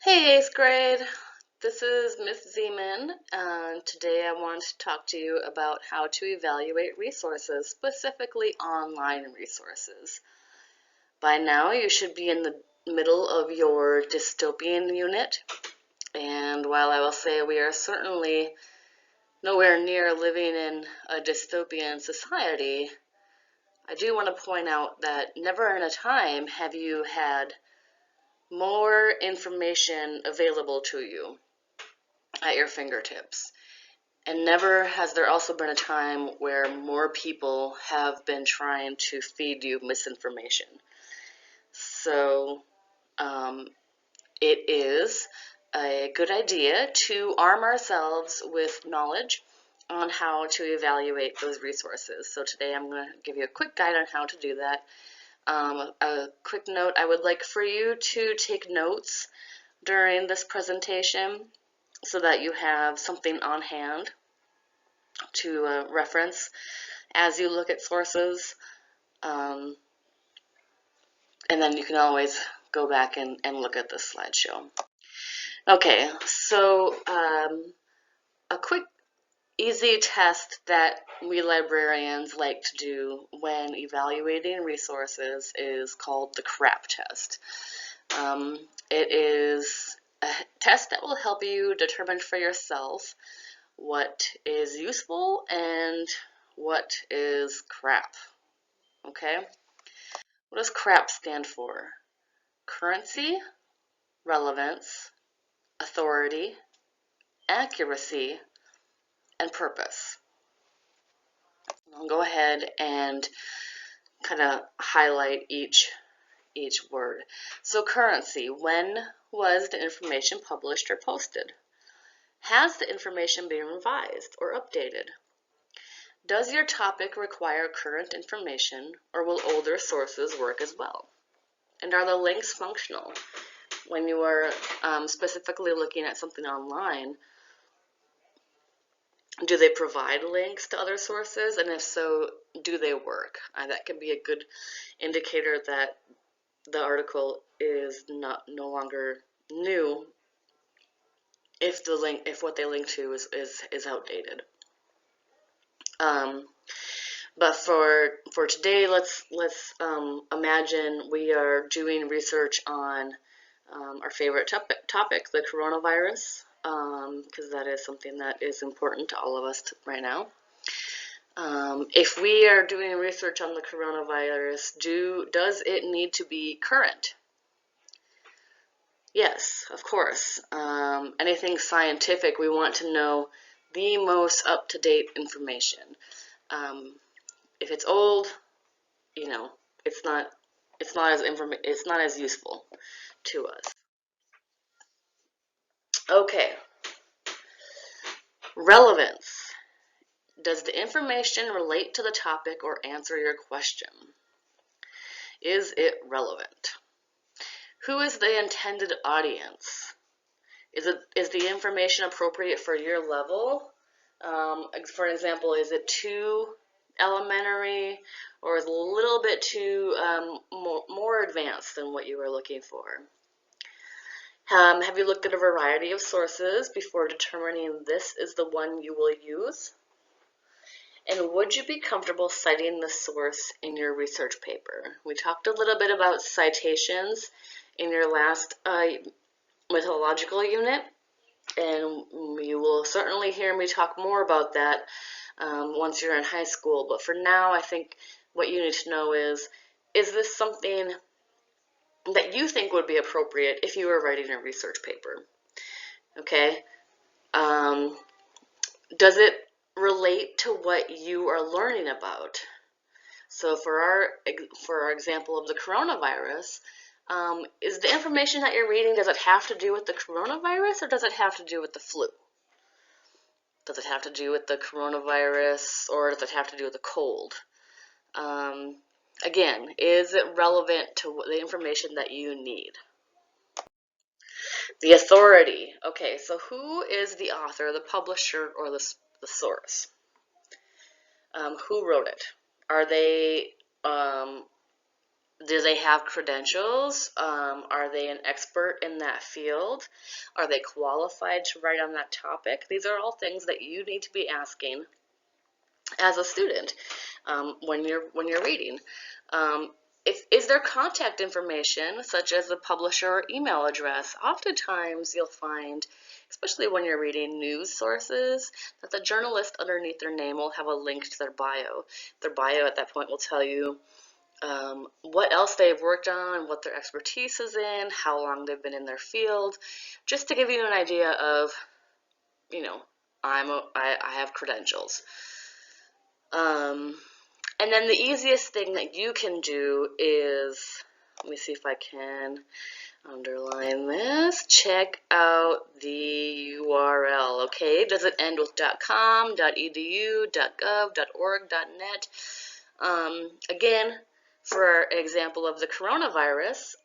Hey, 8th grade. This is Miss Zeman, and today I want to talk to you about how to evaluate resources, specifically online resources. By now, you should be in the middle of your dystopian unit, and while I will say we are certainly nowhere near living in a dystopian society, I do want to point out that never in a time have you had more information available to you at your fingertips. And never has there also been a time where more people have been trying to feed you misinformation. So it is a good idea to arm ourselves with knowledge on how to evaluate those resources. So today I'm going to give you a quick guide on how to do that. A quick note, I would like for you to take notes during this presentation so that you have something on hand to reference as you look at sources, and then you can always go back and look at this slideshow. Okay, so a quick, easy test that we librarians like to do when evaluating resources is called the CRAP test. It is a test that will help you determine for yourself what is useful and what is crap. Okay? What does CRAP stand for? Currency, relevance, authority, accuracy, and purpose. I'll go ahead and kind of highlight each word. So currency, when was the information published or posted? Has the information been revised or updated? Does your topic require current information, or will older sources work as well? And are the links functional? When you are specifically looking at something online, do they provide links to other sources? And if so, do they work? That can be a good indicator that the article is no longer new if what they link to is outdated. But for today, let's imagine we are doing research on our favorite topic, the coronavirus, because that is something that is important to all of us right now. If we are doing research on the coronavirus, does it need to be current? Yes, of course. Anything scientific, we want to know the most up-to-date information. If it's old, you know, it's not as useful to us. Okay. Relevance. Does the information relate to the topic or answer your question? Is it relevant? Who is the intended audience? Is the information appropriate for your level? For example, is it too elementary, or is it a little bit too more advanced than what you were looking for? Have you looked at a variety of sources before determining this is the one you will use? And would you be comfortable citing the source in your research paper? We talked a little bit about citations in your last methodological unit, and you will certainly hear me talk more about that once you're in high school. But for now, I think what you need to know is this something that you think would be appropriate if you were writing a research paper? Okay. Does it relate to what you are learning about? So for our example of the coronavirus, is the information that you're reading, does it have to do with the coronavirus, or does it have to do with the flu? Does it have to do with the coronavirus, or does it have to do with the cold? Again, is it relevant to the information that you need? The authority. Okay, so who is the author, the publisher, or the source? Who wrote it? Are they Do they have credentials? Are they an expert in that field? Are they qualified to write on that topic? These are all things that you need to be asking as a student when you're reading. Is there contact information, such as the publisher or email address? Oftentimes you'll find, especially when you're reading news sources, that the journalist underneath their name will have a link to their bio. Their bio at that point will tell you what else they've worked on, what their expertise is in, how long they've been in their field, just to give you an idea of, you know, I have credentials. And then the easiest thing that you can do is, let me see if I can underline this, check out the URL, okay? Does it end with .com, .edu, .gov, .org, .net? Again, for example of the coronavirus,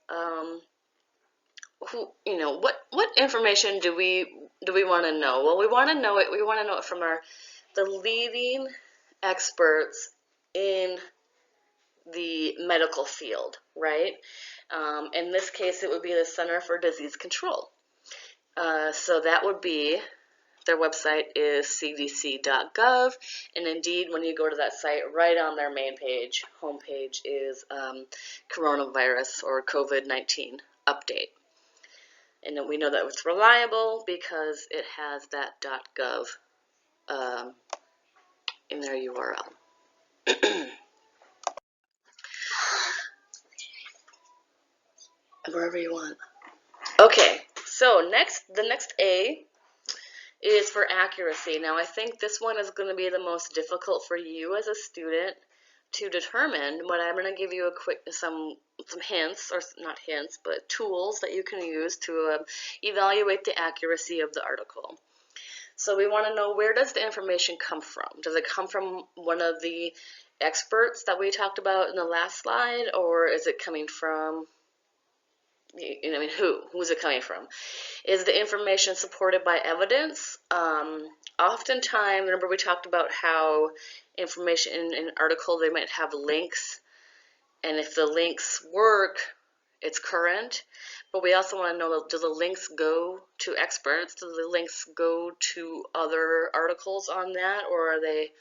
what information do we want to know? Well, we want to know it. We want to know it from the leading experts in the medical field, right? In this case, it would be the Center for Disease Control. So that would be, their website is cdc.gov, and indeed, when you go to that site, right on their main page, homepage, is coronavirus or COVID-19 update. And then we know that it's reliable because it has that .gov in their URL. Wherever you want. Okay, so the next A is for accuracy. Now, I think this one is going to be the most difficult for you as a student to determine, but I'm going to give you some hints, or not hints, but tools that you can use to evaluate the accuracy of the article. So we want to know, where does the information come from? Does it come from one of the experts that we talked about in the last slide, or is it coming from, who's it coming from? Is the information supported by evidence? Oftentimes, remember we talked about how information in an article, they might have links, and if the links work, it's current. But we also want to know, do the links go to experts? Do the links go to other articles on that, or are they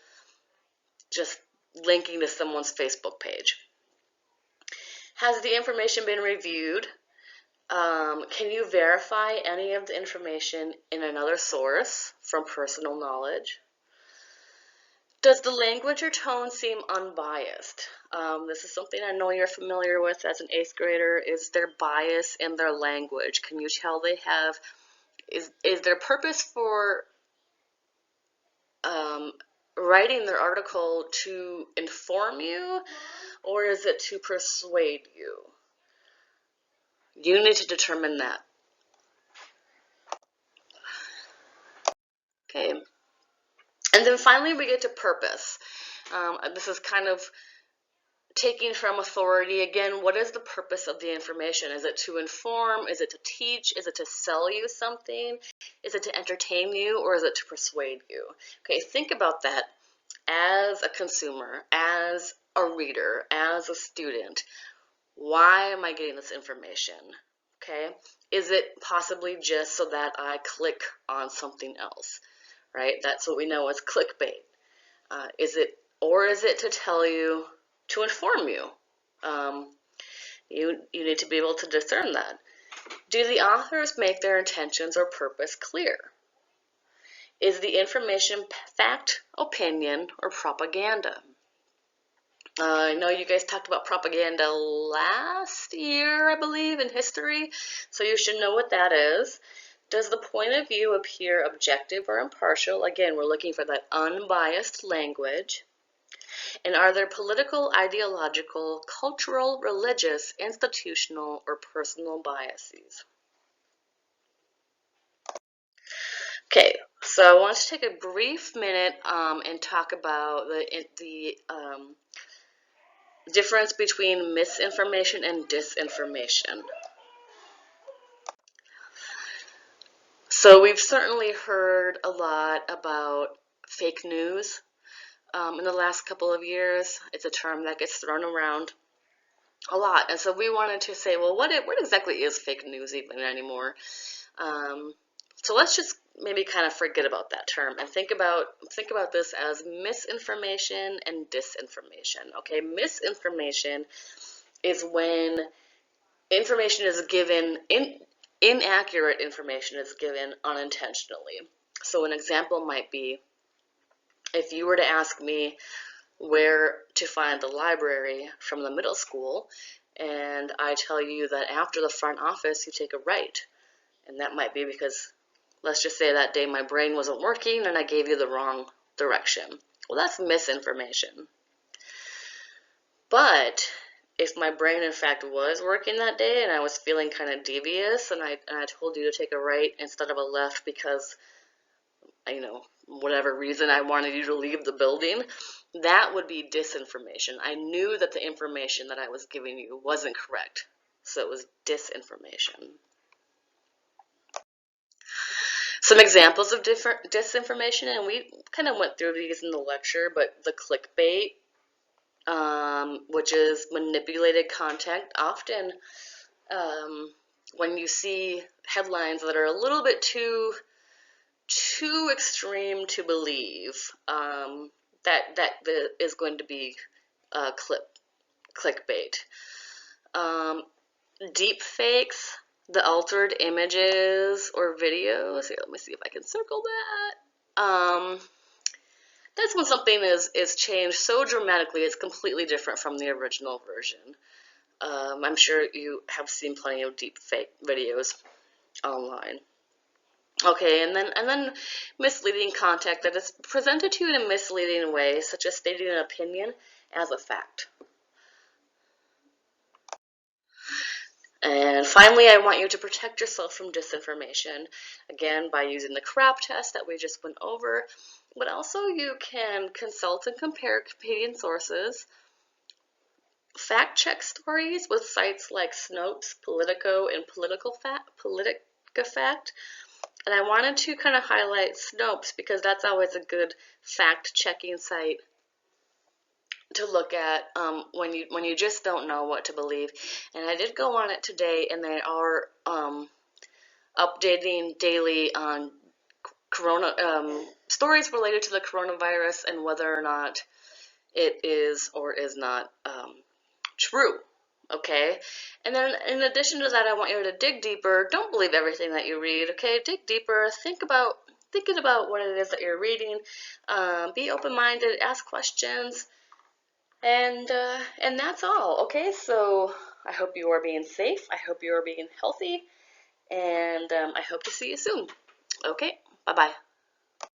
just linking to someone's Facebook page? Has the information been reviewed? Can you verify any of the information in another source from personal knowledge? Does the language or tone seem unbiased? This is something I know you're familiar with as an 8th grader, is their bias in their language. Can you tell they have, is their purpose for writing their article to inform you, or is it to persuade you? You need to determine that. Okay. And then finally we get to purpose. This is kind of taking from authority. Again, what is the purpose of the information? Is it to inform? Is it to teach? Is it to sell you something? Is it to entertain you, or is it to persuade you? Okay, think about that as a consumer, as a reader, as a student. Why am I getting this information? Okay, is it possibly just so that I click on something else? Right, that's what we know as clickbait. Is it to tell you, to inform you? You need to be able to discern that. Do the authors make their intentions or purpose clear? Is the information fact, opinion, or propaganda? I know you guys talked about propaganda last year, I believe, in history, so you should know what that is. Does the point of view appear objective or impartial? Again, we're looking for that unbiased language. And are there political, ideological, cultural, religious, institutional, or personal biases? Okay, so I want to take a brief minute and talk about the difference between misinformation and disinformation. So we've certainly heard a lot about fake news in the last couple of years. It's a term that gets thrown around. a lot. And so we wanted to say, well, what exactly is fake news even anymore? So let's just maybe kind of forget about that term and think about this as misinformation and disinformation. Okay, misinformation is when information is given inaccurate information is given unintentionally. So an example might be if you were to ask me where to find the library from the middle school, and I tell you that after the front office you take a right. And that might be because, let's just say that day my brain wasn't working and I gave you the wrong direction. Well, that's misinformation. But if my brain in fact was working that day and I was feeling kind of devious and I told you to take a right instead of a left because, whatever reason I wanted you to leave the building, that would be disinformation. I knew that the information that I was giving you wasn't correct, so it was disinformation. Some examples of different disinformation, and we kind of went through these in the lecture, but the clickbait, which is manipulated content. Often, when you see headlines that are a little bit too extreme to believe, that is going to be clickbait. Deep fakes, the altered images or videos. Here, let me see if I can circle that. That's when something is changed so dramatically it's completely different from the original version. I'm sure you have seen plenty of deep fake videos online. Okay, and then misleading content that is presented to you in a misleading way, such as stating an opinion as a fact. And finally, I want you to protect yourself from disinformation, again, by using the CRAP test that we just went over, but also you can consult and compare competing sources, fact check stories with sites like Snopes, Politico, and PoliticaFact. And I wanted to kind of highlight Snopes because that's always a good fact checking site to look at when you just don't know what to believe. And I did go on it today, and they are updating daily on stories related to the coronavirus and whether or not it is or is not true. Okay, and then in addition to that, I want you to dig deeper. Don't believe everything that you read. Okay, dig deeper. Thinking about what it is that you're reading. Be open-minded. Ask questions. And that's all. Okay, so I hope you are being safe. I hope you are being healthy, and I hope to see you soon. Okay, bye-bye.